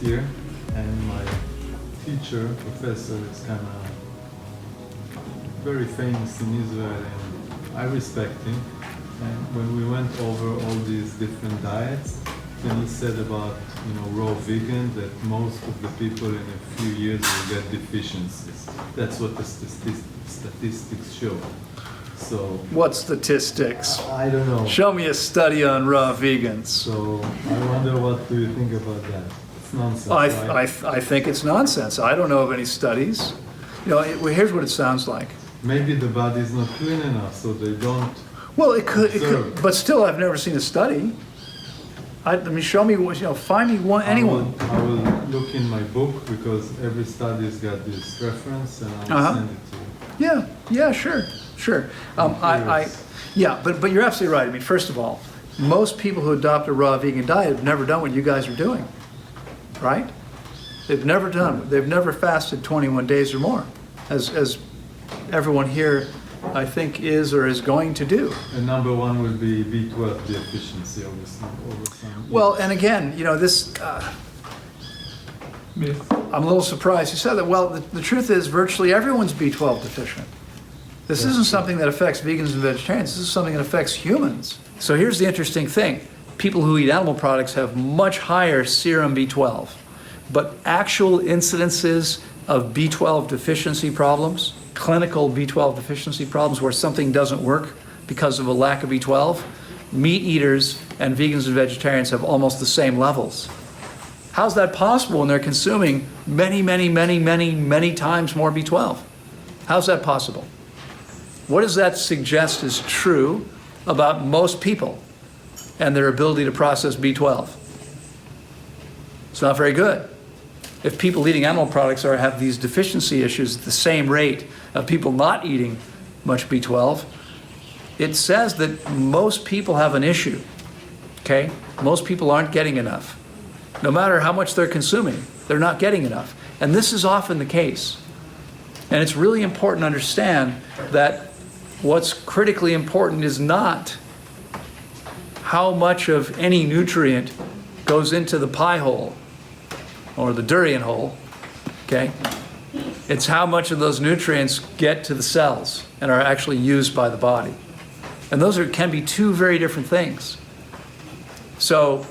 year, and my teacher, professor, is kind of very famous in Israel, and I respect him. And when we went over all these different diets, then he said about, raw vegan, that most of the people in a few years will get deficiencies. That's what the statistics show. So What statistics? I don't know. Show me a study on raw vegans. So I wonder, what do you think about that? It's nonsense. Right? I think it's nonsense. I don't know of any studies. Here's what it sounds like. Maybe the body is not clean enough, so they don't. Well, it could, but still, I've never seen a study. Show me, find me anyone. I will look in my book, because every study's got this reference, and I'll send it to you. Yeah, sure. But you're absolutely right. I mean, first of all, most people who adopt a raw vegan diet have never done what you guys are doing, right? They've never fasted 21 days or more, as everyone here, I think, is or is going to do. And number one will be B12 deficiency, obviously. Well, and again, this, I'm a little surprised you said that. Well, the truth is virtually everyone's B12 deficient. This isn't something that affects vegans and vegetarians. This is something that affects humans. So here's the interesting thing. People who eat animal products have much higher serum B12, but actual incidences of B12 deficiency problems, clinical B12 deficiency problems where something doesn't work because of a lack of B12, meat eaters and vegans and vegetarians have almost the same levels. How's that possible when they're consuming many, many, many, many, many times more B12? How's that possible? What does that suggest is true about most people and their ability to process B12? It's not very good. If people eating animal products have these deficiency issues at the same rate of people not eating much B12, it says that most people have an issue, okay? Most people aren't getting enough. No matter how much they're consuming, they're not getting enough. And this is often the case. And it's really important to understand that what's critically important is not how much of any nutrient goes into the pie hole or the durian hole, okay? It's how much of those nutrients get to the cells and are actually used by the body. And those can be two very different things. So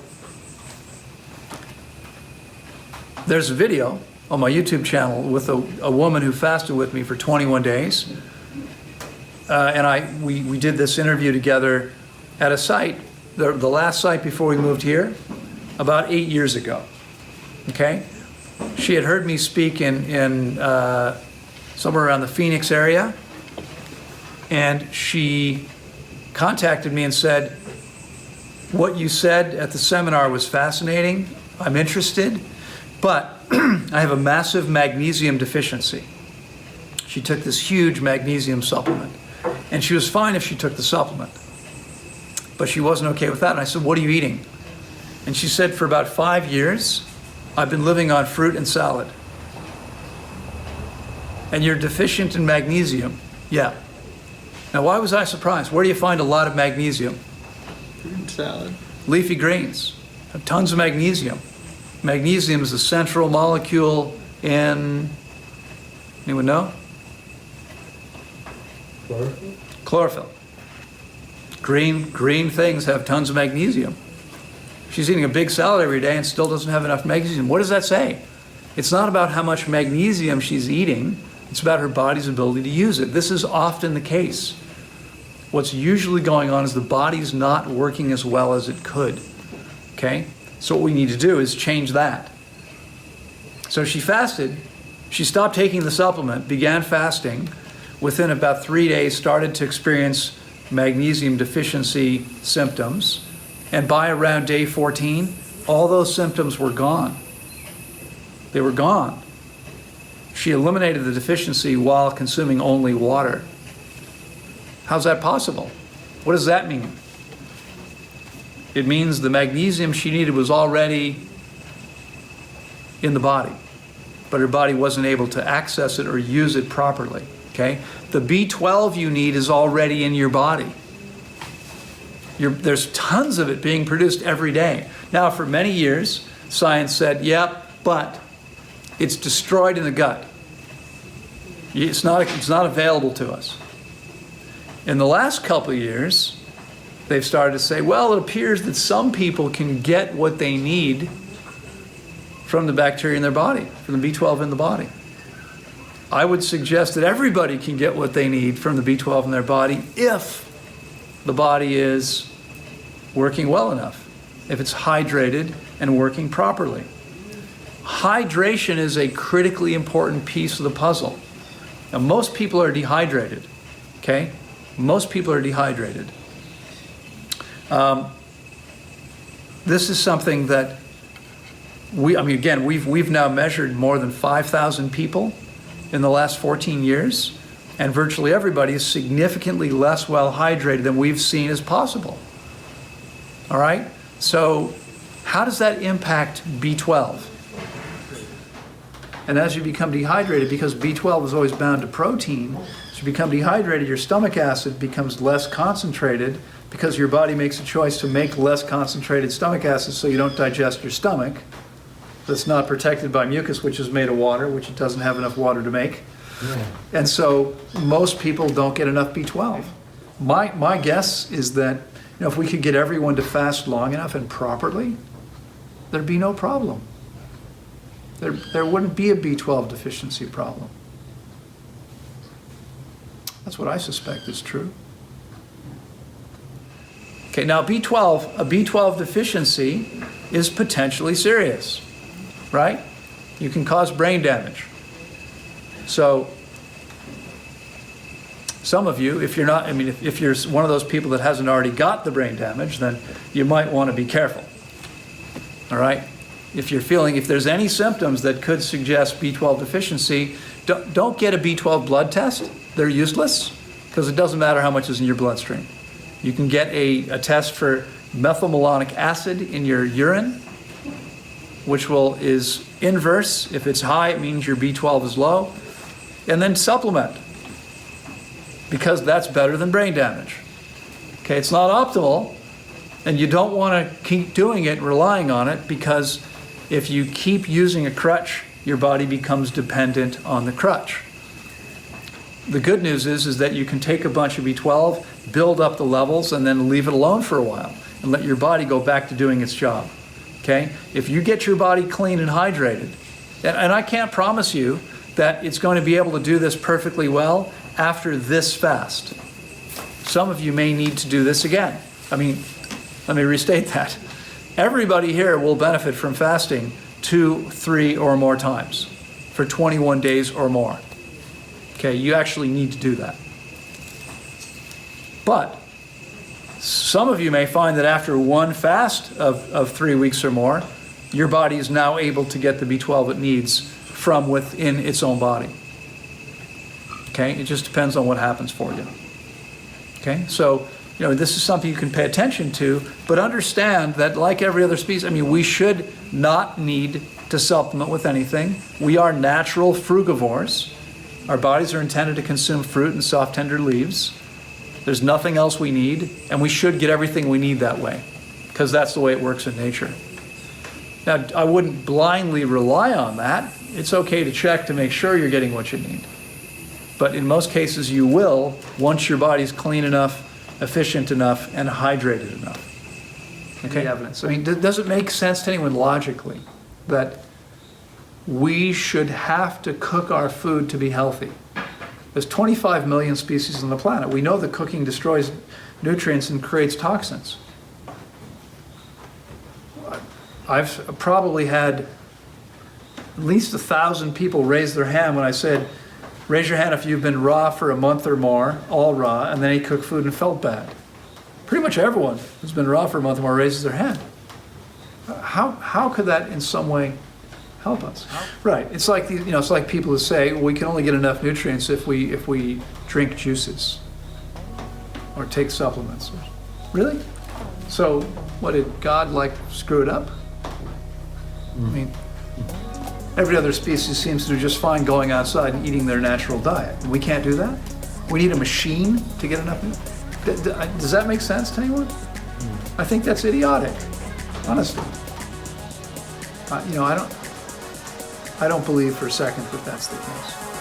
there's a video on my YouTube channel with a woman who fasted with me for 21 days. And we did this interview together at a site, the last site before we moved here, about 8 years ago. Okay? She had heard me speak in somewhere around the Phoenix area, and she contacted me and said, "What you said at the seminar was fascinating. I'm interested, but I have a massive magnesium deficiency." She took this huge magnesium supplement, and she was fine if she took the supplement, but she wasn't okay with that. And I said, "What are you eating?" And she said, "For about 5 years, I've been living on fruit and salad." "And you're deficient in magnesium?" "Yeah." Now, why was I surprised? Where do you find a lot of magnesium? Fruit and salad. Leafy greens have tons of magnesium. Magnesium is a central molecule in, anyone know? Chlorophyll. Green things have tons of magnesium. She's eating a big salad every day and still doesn't have enough magnesium. What does that say? It's not about how much magnesium she's eating. It's about her body's ability to use it. This is often the case. What's usually going on is the body's not working as well as it could. Okay? So what we need to do is change that. So she fasted. She stopped taking the supplement, began fasting. Within about 3 days, started to experience magnesium deficiency symptoms. And by around day 14, all those symptoms were gone. They were gone. She eliminated the deficiency while consuming only water. How's that possible? What does that mean? It means the magnesium she needed was already in the body, but her body wasn't able to access it or use it properly, okay? The B12 you need is already in your body. There's tons of it being produced every day. Now, for many years, science said, yep, but it's destroyed in the gut. It's not available to us. In the last couple of years, they've started to say, well, it appears that some people can get what they need from the bacteria in their body, from the B12 in the body. I would suggest that everybody can get what they need from the B12 in their body if the body is working well enough, if it's hydrated and working properly. Hydration is a critically important piece of the puzzle. Now, most people are dehydrated, okay? Most people are dehydrated. This is something that we've now measured more than 5,000 people in the last 14 years, and virtually everybody is significantly less well hydrated than we've seen as possible. All right? So how does that impact B12? And as you become dehydrated, because B12 is always bound to protein, as you become dehydrated, your stomach acid becomes less concentrated because your body makes a choice to make less concentrated stomach acid so you don't digest your stomach. That's not protected by mucus, which is made of water, which it doesn't have enough water to make. Yeah. And so most people don't get enough B12. My guess is that if we could get everyone to fast long enough and properly, there'd be no problem. There wouldn't be a B12 deficiency problem. That's what I suspect is true. Okay, now a B12 deficiency is potentially serious, right? You can cause brain damage. So some of you, if you're not, if you're one of those people that hasn't already got the brain damage, then you might want to be careful. All right? If there's any symptoms that could suggest B12 deficiency, don't get a B12 blood test. They're useless because it doesn't matter how much is in your bloodstream. You can get a test for methylmalonic acid in your urine, which is inverse. If it's high, it means your B12 is low. And then supplement, because that's better than brain damage. Okay, it's not optimal, and you don't want to keep doing it and relying on it, because if you keep using a crutch, your body becomes dependent on the crutch. The good news is that you can take a bunch of B12, build up the levels, and then leave it alone for a while and let your body go back to doing its job. Okay? If you get your body clean and hydrated, and I can't promise you that it's going to be able to do this perfectly well after this fast. Some of you may need to do this again. Let me restate that. Everybody here will benefit from fasting 2, 3, or more times for 21 days or more. Okay, you actually need to do that. But some of you may find that after one fast of 3 weeks or more, your body is now able to get the B12 it needs from within its own body. Okay, it just depends on what happens for you. Okay, so this is something you can pay attention to, but understand that like every other species, we should not need to supplement with anything. We are natural frugivores. Our bodies are intended to consume fruit and soft, tender leaves. There's nothing else we need, and we should get everything we need that way, because that's the way it works in nature. Now, I wouldn't blindly rely on that. It's okay to check to make sure you're getting what you need. But in most cases, you will once your body's clean enough, efficient enough, and hydrated enough. Okay, evidence. Does it make sense to anyone logically that we should have to cook our food to be healthy? There's 25 million species on the planet. We know that cooking destroys nutrients and creates toxins. I've probably had at least 1,000 people raise their hand when I said, raise your hand if you've been raw for a month or more, all raw, and then ate cooked food and felt bad. Pretty much everyone who's been raw for a month or more raises their hand. How could that in some way help us? Right. It's like it's like people who say, well, we can only get enough nutrients if we drink juices or take supplements. Really? So what, did God screw it up? Every other species seems to do just fine going outside and eating their natural diet. We can't do that? We need a machine to get enough. Does that make sense to anyone? I think that's idiotic, honestly. I don't believe for a second that that's the case.